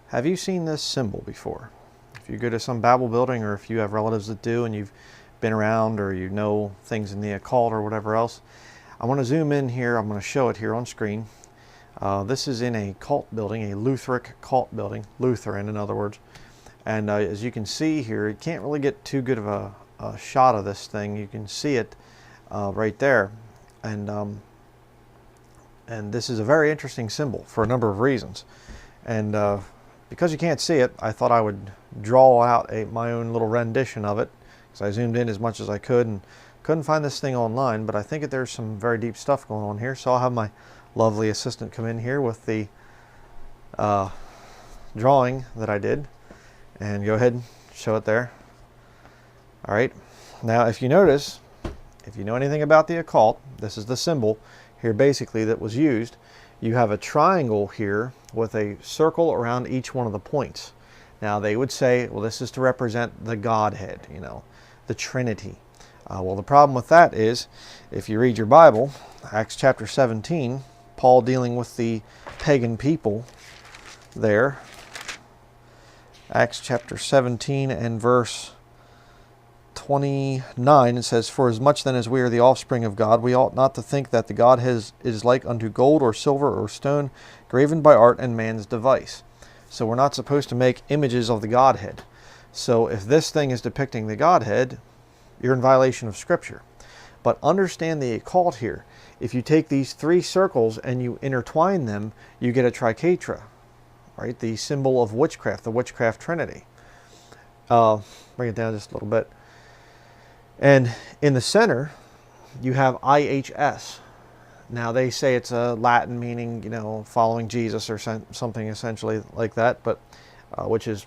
Have you seen this symbol before? If you go to some Bible building, or if you have relatives that do and you've been around, or you know things in the occult or whatever else, I want to zoom in here. I'm going to show it here on screen. This is in a cult building, a Lutheran cult building, Lutheran in other words. And as you can see here, you can't really get too good of a shot of this thing. You can see it right there. And this is a very interesting symbol for a number of reasons. And because you can't see it, I thought I would draw out my own little rendition of it, because I zoomed in as much as I could and couldn't find this thing online, but I think that there's some very deep stuff going on here. So I'll have my lovely assistant come in here with the drawing that I did and go ahead and show it there. All right, now if you notice, if you know anything about the occult, this is the symbol here basically that was used. You have a triangle here with a circle around each one of the points. Now they would say, well, this is to represent the Godhead, you know, the Trinity. Well, the problem with that is, if you read your Bible, Acts chapter 17, Paul dealing with the pagan people there, Acts chapter 17 and verse 29, it says, "For as much then as we are the offspring of God, we ought not to think that the Godhead is like unto gold or silver or stone, graven by art and man's device." So we're not supposed to make images of the Godhead. So if this thing is depicting the Godhead, you're in violation of Scripture. But understand the occult here. If you take these three circles and you intertwine them, you get a triquetra, right? The symbol of witchcraft, the witchcraft trinity. Bring it down just a little bit. And in the center, you have IHS. Now they say it's a Latin meaning, you know, following Jesus or something essentially like that, but which is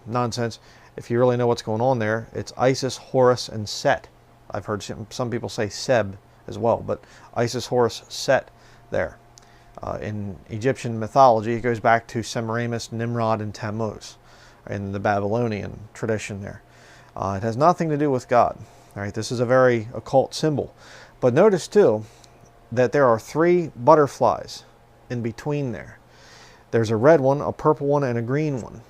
nonsense. If you really know what's going on there, it's Isis, Horus, and Set. I've heard some people say Seb as well, but Isis, Horus, Set there. In Egyptian mythology, it goes back to Semiramis, Nimrod, and Tammuz in the Babylonian tradition there. It has nothing to do with God. All right, this is a very occult symbol. But notice too that there are three butterflies in between there. There's a red one, a purple one, and a green one.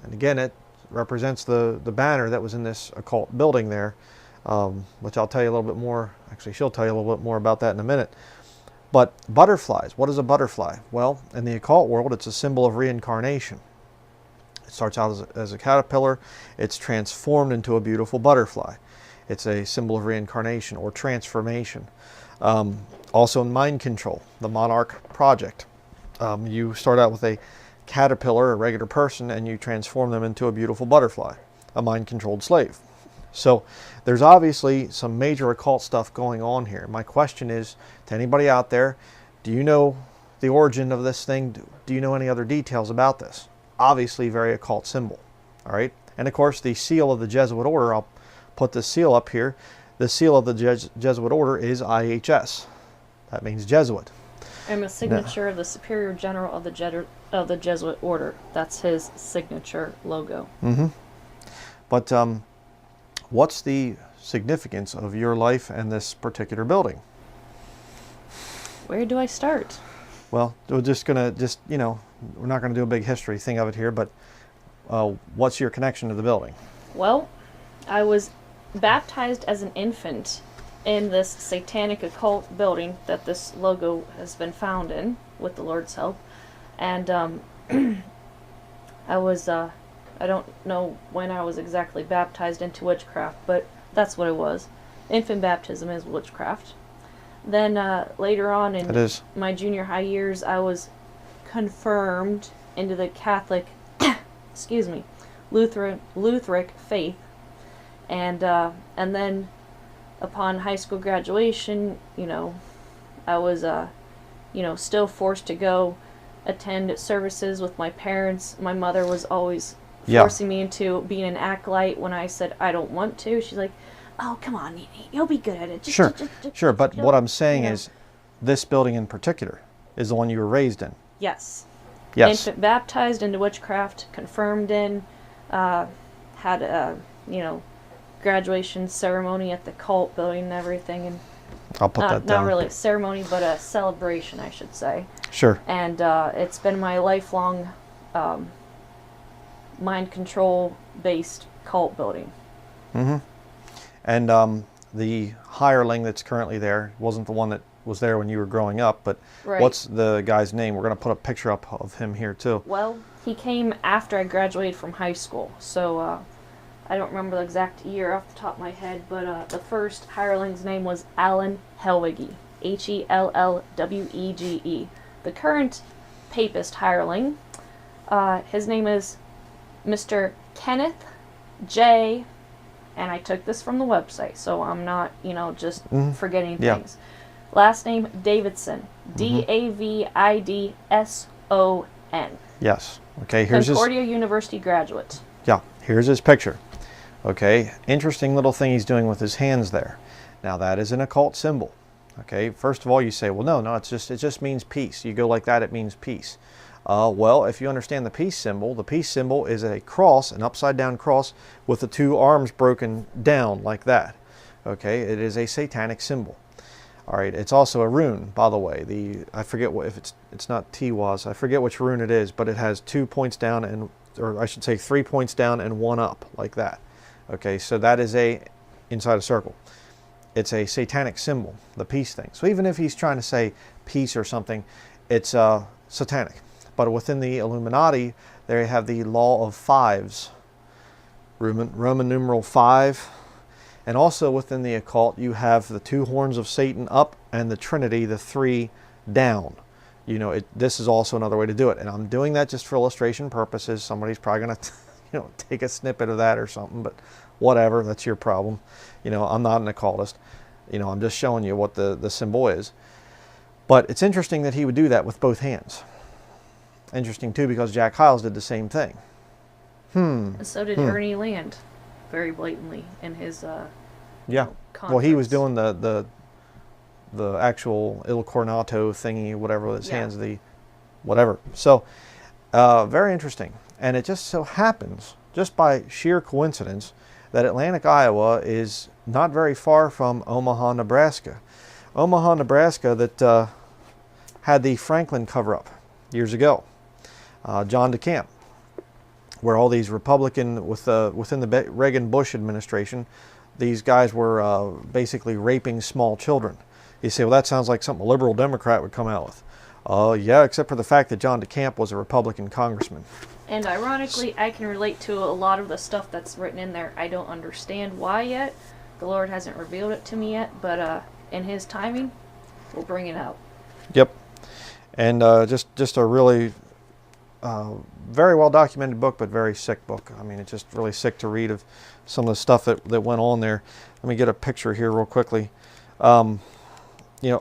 And again, it represents the banner that was in this occult building there, which I'll tell you a little bit more. Actually, she'll tell you a little bit more about that in a minute. But butterflies, what is a butterfly? Well, in the occult world, it's a symbol of reincarnation. It starts out as a caterpillar. It's transformed into a beautiful butterfly. It's a symbol of reincarnation or transformation. Also in mind control, the Monarch Project. You start out with a caterpillar, a regular person, and you transform them into a beautiful butterfly, a mind-controlled slave. So there's obviously some major occult stuff going on here. My question is, to anybody out there, do you know the origin of this thing? Do you know any other details about this? Obviously very occult symbol. All right, and of course the seal of the Jesuit order, I'll put the seal up here. The seal of the Jesuit order is IHS. That means Jesuit. I'm a signature of the Superior General of the Jesuit order. That's his signature logo. Mm-hmm. But what's the significance of your life and this particular building? Where do I start? Well, we're we're not gonna do a big history thing of it here, but what's your connection to the building? Well, I was baptized as an infant in this satanic occult building that this logo has been found in, with the Lord's help. And I was, I don't know when I was exactly baptized into witchcraft, but that's what it was. Infant baptism is witchcraft. Then later on in my junior high years, I was confirmed into the Catholic, excuse me, Lutheran faith. And then upon high school graduation, you know, I was, still forced to go attend services with my parents. My mother was always forcing me into being an acolyte when I said I don't want to. She's like, "Oh, come on, you'll be good at it." Sure. But what I'm saying is, this building in particular is the one you were raised in. Yes. Yes. Infant baptized into witchcraft, confirmed in, had a, graduation ceremony at the cult building and everything, and I'll put that down. Not really a ceremony, but a celebration, I should say. Sure. And it's been my lifelong mind control based cult building. Mm-hmm. And the hireling that's currently there wasn't the one that was there when you were growing up, but Right. What's the guy's name? We're going to put a picture up of him here too. Well, he came after I graduated from high school, so I don't remember the exact year off the top of my head, but the first hireling's name was Alan Hellwege, Hellwege. The current papist hireling, his name is Mr. Kenneth J., and I took this from the website, so I'm not, just forgetting things. Last name Davidson, Davidson. Yes. Okay, here's Concordia University graduate. Yeah, here's his picture. Okay, interesting little thing he's doing with his hands there. Now that is an occult symbol. Okay, first of all you say, well, no, it just means peace. You go like that, it means peace. Well, if you understand the peace symbol is a cross, an upside down cross with the two arms broken down like that. Okay, it is a satanic symbol. All right, it's also a rune, by the way. I forget what, if it's not Tiwaz, I forget which rune it is, but it has 2 points down or I should say 3 points down and 1 up like that. Okay, so that is inside a circle. It's a satanic symbol, the peace thing. So even if he's trying to say peace or something, it's satanic. But within the Illuminati, they have the law of fives, Roman numeral 5. And also within the occult, you have the 2 horns of Satan up and the Trinity, the 3 down. This is also another way to do it. And I'm doing that just for illustration purposes. Somebody's probably going to take a snippet of that or something, but whatever, that's your problem. I'm not an occultist. I'm just showing you what the symbol is. But it's interesting that he would do that with both hands. Interesting too, because Jack Hyles did the same thing. And so did Ernie Land, very blatantly in his yeah. Well, he was doing the actual Il Cornato thingy, whatever with his hands, the whatever. So very interesting. And it just so happens, just by sheer coincidence, that Atlantic, Iowa is not very far from Omaha, Nebraska. Omaha, Nebraska that had the Franklin cover-up years ago. John DeCamp, where all these Republican, within the Reagan-Bush administration, these guys were basically raping small children. You say, well, that sounds like something a liberal Democrat would come out with. Yeah, except for the fact that John DeCamp was a Republican congressman. And ironically, I can relate to a lot of the stuff that's written in there. I don't understand why yet. The Lord hasn't revealed it to me yet, but in His timing, we'll bring it out. Yep. And just a really very well documented book, but very sick book. I mean, it's just really sick to read of some of the stuff that went on there. Let me get a picture here real quickly.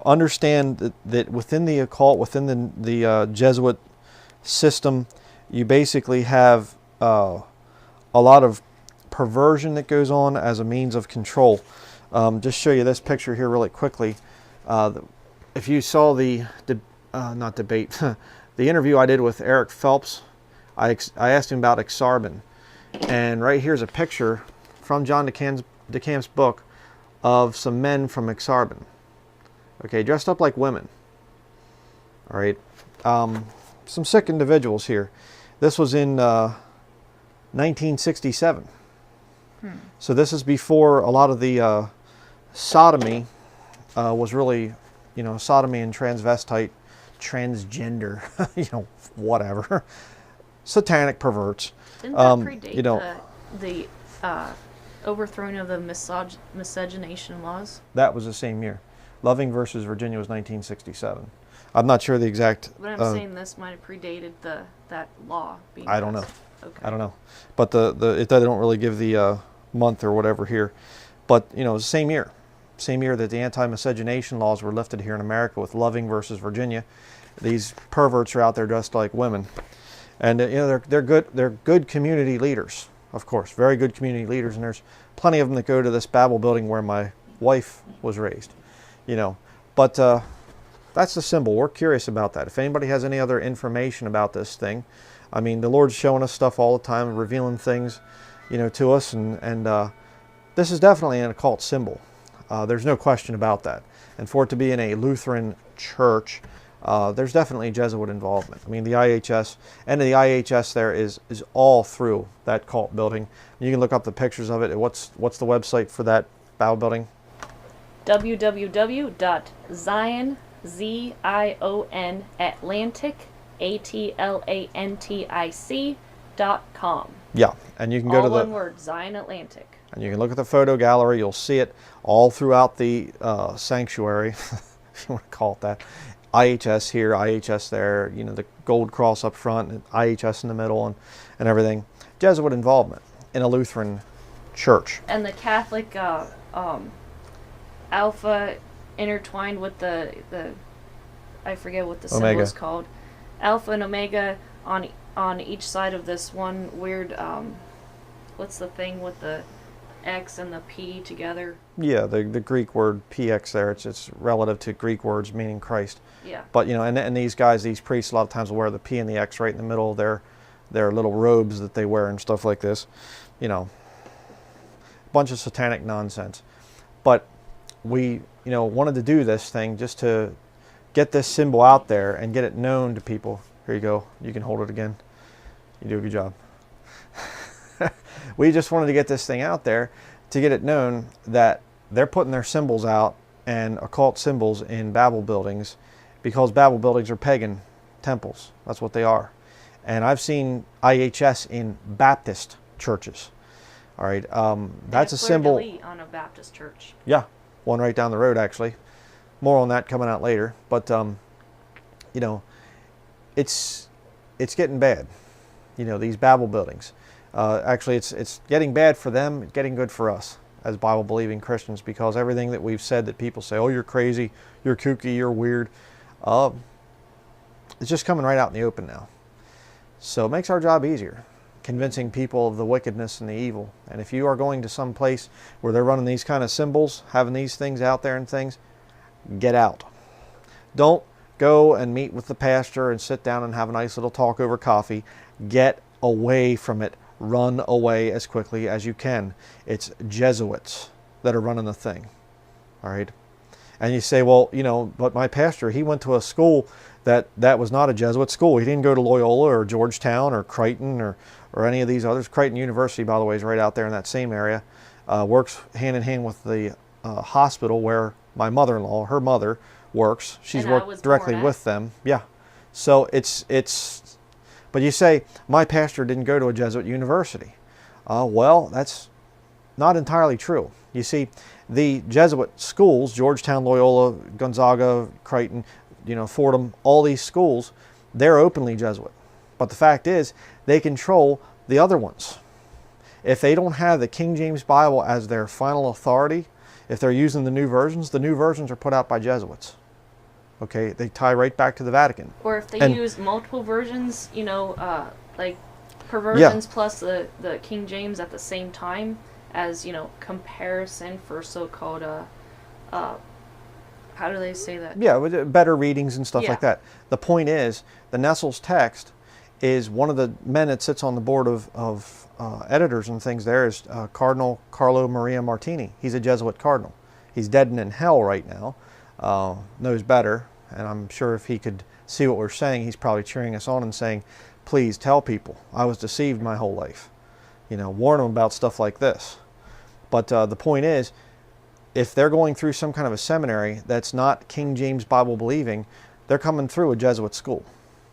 Understand that within the occult, within the Jesuit system, you basically have a lot of perversion that goes on as a means of control. Just show you this picture here really quickly. If you saw not debate, the interview I did with Eric Phelps, I asked him about Exarban. And right here's a picture from John DeCamp's book of some men from Exarban. Okay, dressed up like women. All right. Some sick individuals here. This was in 1967. So this is before a lot of the sodomy was really, sodomy and transvestite, transgender, whatever, satanic perverts. Didn't that predate the overthrowing of the miscegenation laws? That was the same year. Loving versus Virginia was 1967. I'm not sure the exact. But I'm saying this might have predated that law being I don't know. passed. Okay. I don't know. But they don't really give the month or whatever here. But same year that the anti-miscegenation laws were lifted here in America with Loving versus Virginia. These perverts are out there dressed like women, and they're good community leaders, of course, very good community leaders. And there's plenty of them that go to this Babel building where my wife was raised. But that's the symbol. We're curious about that. If anybody has any other information about this thing, I mean, the Lord's showing us stuff all the time, revealing things, to us, and this is definitely an occult symbol. There's no question about that. And for it to be in a Lutheran church, there's definitely Jesuit involvement. I mean, the IHS, and the IHS there is all through that cult building. You can look up the pictures of it. What's the website for that Bible building? www.zionatlantic.com. Yeah, and you can go to the... All one word, Zion Atlantic. And you can look at the photo gallery. You'll see it all throughout the sanctuary, if you want to call it that. IHS here, IHS there, you know, the gold cross up front, and IHS in the middle, and everything. Jesuit involvement in a Lutheran church. And the Catholic Alpha intertwined with the I forget what the symbol Omega. is called. Alpha and Omega on each side of this one weird what's the thing with the X and the P together? Yeah, the Greek word PX there, it's relative to Greek words meaning Christ. Yeah. But, you know, and these guys, these priests, a lot of times will wear the P and the X right in the middle of their little robes that they wear and stuff like this. You know, a bunch of satanic nonsense. But we, you know, wanted to do this thing just to get this symbol out there and get it known to people. Here you go. You can hold it again. You do a good job. We just wanted to get this thing out there to get it known that they're putting their symbols out and occult symbols in Babel buildings, because Babel buildings are pagan temples. That's what they are. And I've seen IHS in Baptist churches. All right, that's a symbol on a Baptist church. Yeah, one right down the road actually. More on that coming out later. But you know, it's getting bad. You know, these Babel buildings. Actually, it's getting bad for them. It's getting good for us as Bible-believing Christians, because everything that we've said that people say, oh, you're crazy, you're kooky, you're weird, it's just coming right out in the open now. So it makes our job easier, convincing people of the wickedness and the evil. And if you are going to some place where they're running these kind of symbols, having these things out there and things, get out. Don't go and meet with the pastor and sit down and have a nice little talk over coffee. Get away from it. Run away as quickly as you can. It's Jesuits that are running the thing. All right. And you say, well, you know, but my pastor, he went to a school that was not a Jesuit school. He didn't go to Loyola or Georgetown or Creighton or any of these others. Creighton University, by the way, is right out there in that same area. Works hand in hand with the hospital where my mother-in-law, her mother, works. She's worked directly with them. Yeah. So it's but you say, my pastor didn't go to a Jesuit university. Well, that's not entirely true. You see, the Jesuit schools, Georgetown, Loyola, Gonzaga, Creighton, you know, Fordham, all these schools, they're openly Jesuit. But the fact is, they control the other ones. If they don't have the King James Bible as their final authority, if they're using the new versions are put out by Jesuits. Okay, they tie right back to the Vatican. Or if they use multiple versions, you know, like perversions plus the King James at the same time as, you know, comparison for so-called, how do they say that? Yeah, with better readings and stuff like that. The point is, the Nessel's text is one of the men that sits on the board of editors and things there is Cardinal Carlo Maria Martini. He's a Jesuit cardinal. He's dead and in hell right now. Knows better, and I'm sure if he could see what we're saying, he's probably cheering us on and saying, please tell people I was deceived my whole life. You know, warn them about stuff like this. But the point is, if they're going through some kind of a seminary that's not King James Bible believing, they're coming through a Jesuit school.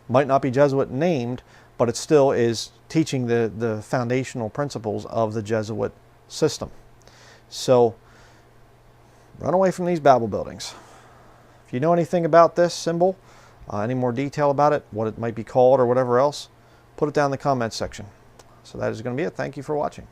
Might not be Jesuit named, but it still is teaching the foundational principles of the Jesuit system. So run away from these Babel buildings. If you know anything about this symbol, any more detail about it, what it might be called or whatever else, put it down in the comments section. So that is going to be it. Thank you for watching.